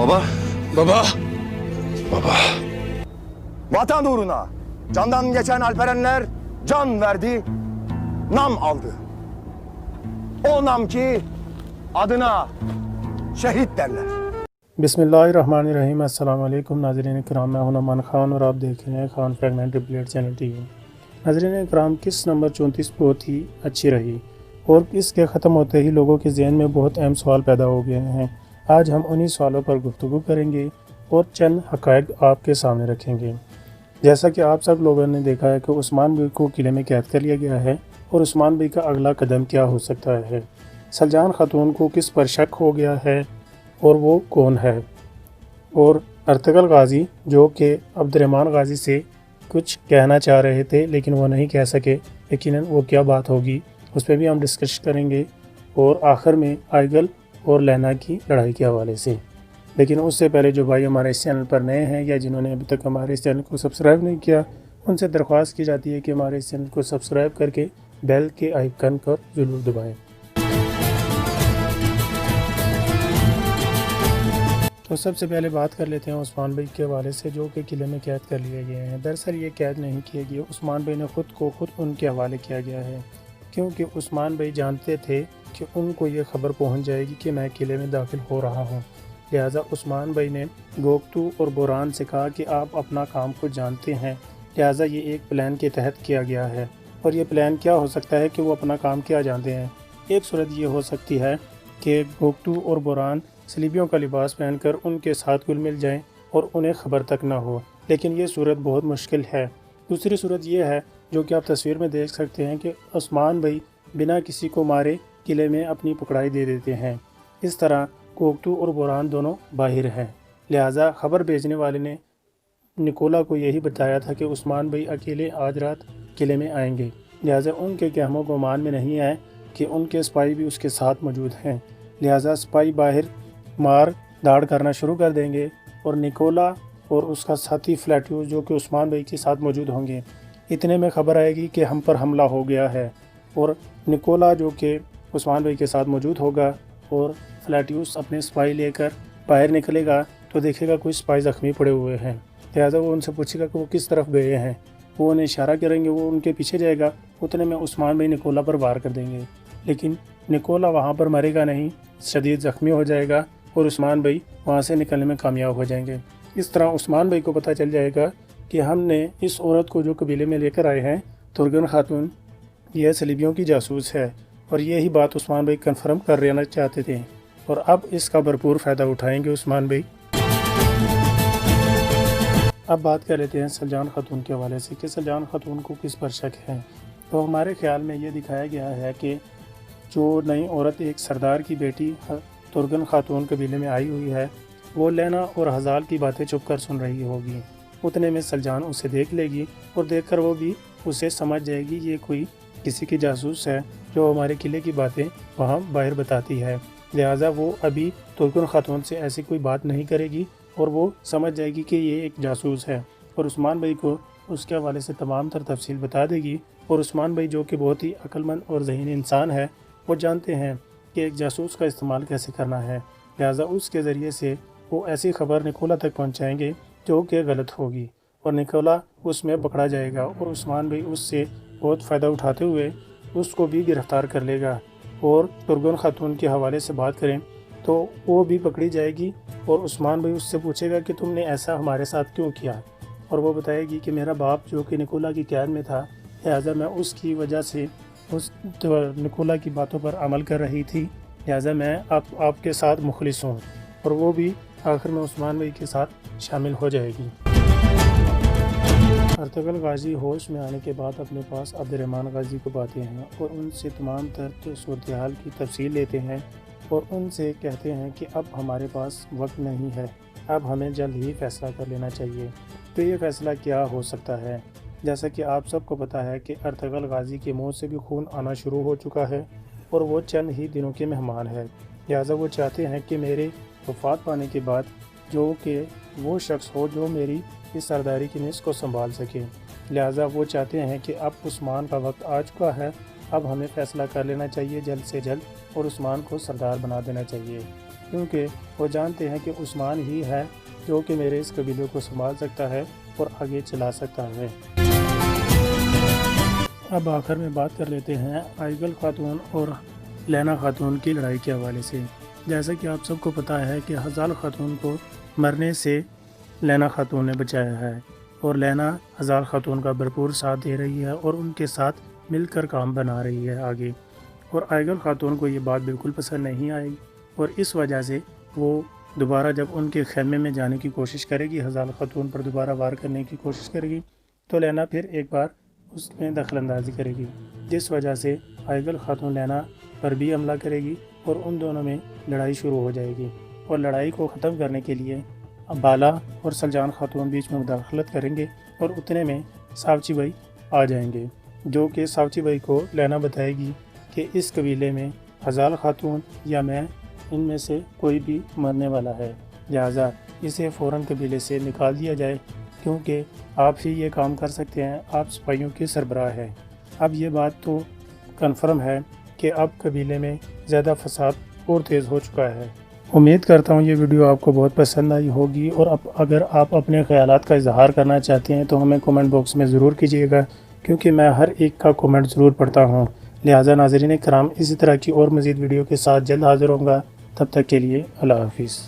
Baba, Baba! baba. Vatan uğruna candan geçen alperenler can verdi, nam aldı. O nam ki adına şehit derler. बिस्मिल्लाहिर्रहमानिर्रहीम अस्सलाम वालेकुम नाज़रीन इकराम, मैं हूं अमन खान और आप देख रहे हैं Khan fragment repellent channel TV. नाज़रीन इकराम, किस नंबर 34 बहुत ही अच्छी रही और इसके ख़त्म होते ही लोगों के ज़हन में बहुत अहम सवाल पैदा हो गए हैं। आज हम उन्हीं सवालों पर गुफ्तगू करेंगे और चंद हक़ाइक़ आपके सामने रखेंगे। जैसा कि आप सब लोगों ने देखा है कि उस्मान बई को किले में कैद कर लिया गया है और उस्मान बई का अगला कदम क्या हो सकता है, सलजान खातून को किस पर शक हो गया है और वो कौन है, और अर्तगल गाज़ी जो कि अब्दुर्रहमान गाज़ी से कुछ कहना चाह रहे थे लेकिन वो नहीं कह सके, यकीनन वो क्या बात होगी उस पर भी हम डिस्कस करेंगे, और आखिर में आइगल और लैना की लड़ाई के हवाले से। लेकिन उससे पहले जो भाई हमारे इस चैनल पर नए हैं या जिन्होंने अभी तक हमारे इस चैनल को सब्सक्राइब नहीं किया, उनसे दरख्वास्त की जाती है कि हमारे इस चैनल को सब्सक्राइब करके बेल के आइकन को ज़रूर दबाएँ। तो सबसे पहले बात कर लेते हैं उस्मान बई के हवाले से, जो कि किले में कैद कर लिए गए हैं। दरअसल ये कैद नहीं किए गए, उस्मान बई ने खुद उनके हवाले किया गया है, क्योंकि उस्मान बई जानते थे कि उनको ये खबर पहुंच जाएगी कि मैं किले में दाखिल हो रहा हूं। लिहाजा उस्मान बई ने गोगतू और बोरान से कहा कि आप अपना काम खुद जानते हैं, लिहाजा ये एक प्लान के तहत किया गया है। और ये प्लान क्या हो सकता है कि वो अपना काम क्या जानते हैं। एक सूरत ये हो सकती है कि गोगतू और बोरान सलीबियों का लिबास पहनकर उनके साथ घुल मिल जाएं और उन्हें खबर तक ना हो, लेकिन ये सूरत बहुत मुश्किल है। दूसरी सूरत ये है, जो कि आप तस्वीर में देख सकते हैं, कि उस्मान बई बिना किसी को मारे किले में अपनी पकड़ाई दे देते हैं। इस तरह गोगतू और बोरान दोनों बाहिर हैं। लिहाजा खबर भेजने वाले ने निकोला को यही बताया था कि उस्मान बई अकेले आज रात किले में आएंगे, लिहाजा उनके कहमो गुमान में नहीं आए कि उनके सिपाही भी उसके साथ मौजूद हैं। लिहाजा सिपाही बाहर मार दाड़ करना शुरू कर देंगे और निकोला और उसका साथी फ्लैट्यूस जो कि उस्मान बई के साथ मौजूद होंगे। इतने में खबर आएगी कि हम पर हमला हो गया है, और निकोला जो कि उस्मान बई के साथ मौजूद होगा और फ्लैट्यूस अपने सिपाही लेकर बाहर निकलेगा तो देखेगा कोई सिपाही ज़ख्मी पड़े हुए हैं। लिहाजा वो उनसे पूछेगा कि वो किस तरफ गए हैं, वो उन्हें इशारा करेंगे, वो उनके पीछे जाएगा। उतने में उस्मान बई निकोला पर वार कर देंगे, लेकिन निकोला वहाँ पर मरेगा नहीं, शदीद ज़ख्मी हो जाएगा और उस्मान बई वहाँ से निकलने में कामयाब हो जाएंगे। इस तरह उस्मान बई को पता चल जाएगा कि हमने इस औरत को जो कबीले में लेकर आए हैं, तुर्गन खातून, यह सलीबियों की जासूस है, और यही बात उस्मान बई कन्फर्म कर लेना चाहते थे, और अब इसका भरपूर फ़ायदा उठाएंगे उस्मान बई। अब बात कर लेते हैं सलजान खातून के हवाले से कि सलजान खातून को किस पर शक है। तो हमारे ख्याल में ये दिखाया गया है कि जो नई औरत एक सरदार की बेटी तुर्गन खातून कबीले में आई हुई है, वो लैना और हज़ाल की बातें चुप कर सुन रही होगी। उतने में सलजान उसे देख लेगी और देखकर वो भी उसे समझ जाएगी ये कोई किसी की जासूस है जो हमारे किले की बातें वहाँ बाहर बताती है। लिहाजा वो अभी तुर्गन खातून से ऐसी कोई बात नहीं करेगी और वो समझ जाएगी कि ये एक जासूस है, और उस्मान बई को उसके हवाले से तमाम तर तफसील बता देगी। और उस्मान बई जो कि बहुत ही अक्लमंद और ज़हीन इंसान है, वो जानते हैं कि एक जासूस का इस्तेमाल कैसे करना है। लिहाजा उसके ज़रिए से वो ऐसी खबर निकोला तक पहुंचाएंगे जो कि गलत होगी, और निकोला उसमें पकड़ा जाएगा और उस्मान बई उससे बहुत फ़ायदा उठाते हुए उसको भी गिरफ़्तार कर लेगा। और तुर्गन खातून के हवाले से बात करें तो वो भी पकड़ी जाएगी, और उस्मान बई उससे पूछेगा कि तुमने ऐसा हमारे साथ क्यों किया, और वो बताएगी कि मेरा बाप जो कि निकोला की कैद में था, लिहाजा मैं उसकी वजह से उस निकोला की बातों पर अमल कर रही थी, लिहाजा मैं आपके साथ मुखलिस हूँ। और वो भी आखिर में उस्मान बई के साथ शामिल हो जाएगी। अर्तगल गाज़ी होश में आने के बाद अपने पास अब्दुर्रहमान गाज़ी को पाते हैं और उनसे तमाम तर सूरत हाल की तफसील लेते हैं, और उनसे कहते हैं कि अब हमारे पास वक्त नहीं है, अब हमें जल्द ही फ़ैसला कर लेना चाहिए। तो ये फ़ैसला क्या हो सकता है। जैसा कि आप सबको पता है कि अर्तगल गाज़ी के मुंह से भी खून आना शुरू हो चुका है और वो चंद ही दिनों के मेहमान है। लिहाजा वो चाहते हैं कि मेरे वफ़ात पाने के बाद जो कि वो शख्स हो जो मेरी इस सरदारी की निस्ब को संभाल सके। लिहाजा वो चाहते हैं कि अब उस्मान का वक्त आ चुका है, अब हमें फ़ैसला कर लेना चाहिए जल्द से जल्द और उस्मान को सरदार बना देना चाहिए। کیونکہ وہ جانتے ہیں کہ عثمان ہی ہے جو کہ میرے اس قبیلے کو سنبھال سکتا ہے اور آگے چلا سکتا ہے۔ اب آخر میں بات کر لیتے ہیں آئیگل خاتون اور لینا خاتون کی لڑائی کے حوالے سے۔ جیسا کہ آپ سب کو پتہ ہے کہ ہزال خاتون کو مرنے سے لینا خاتون نے بچایا ہے، اور لینا ہزال خاتون کا بھرپور ساتھ دے رہی ہے اور ان کے ساتھ مل کر کام بنا رہی ہے آگے۔ اور آئیگل خاتون کو یہ بات بالکل پسند نہیں آئی، اور اس وجہ سے وہ دوبارہ جب ان کے خیمے میں جانے کی کوشش کرے گی، ہزال خاتون پر دوبارہ وار کرنے کی کوشش کرے گی، تو لینا پھر ایک بار اس میں دخل اندازی کرے گی، جس وجہ سے آئیگل خاتون لینا پر بھی حملہ کرے گی اور ان دونوں میں لڑائی شروع ہو جائے گی۔ اور لڑائی کو ختم کرنے کے لیے بالا اور سلجان خاتون بیچ میں مداخلت کریں گے، اور اتنے میں ساوچی بھائی آ جائیں گے، جو کہ ساوچی بھائی کو لینا بتائے گی کہ اس قبیلے میں ہزال خاتون یا میں ان میں سے کوئی بھی مرنے والا ہے، لہٰذا اسے فوراً قبیلے سے نکال دیا جائے، کیونکہ آپ ہی یہ کام کر سکتے ہیں، آپ سپاہیوں کے سربراہ ہیں۔ اب یہ بات تو کنفرم ہے کہ اب قبیلے میں زیادہ فساد اور تیز ہو چکا ہے۔ امید کرتا ہوں یہ ویڈیو آپ کو بہت پسند آئی ہوگی، اور اگر آپ اپنے خیالات کا اظہار کرنا چاہتے ہیں تو ہمیں کومنٹ باکس میں ضرور کیجیے گا، کیونکہ میں ہر ایک کا کومنٹ ضرور پڑھتا ہوں۔ لہٰذا ناظرین کرام، اسی طرح کی اور مزید ویڈیو کے ساتھ جلد حاضر ہوں گا، تب تک کے لیے اللہ حافظ۔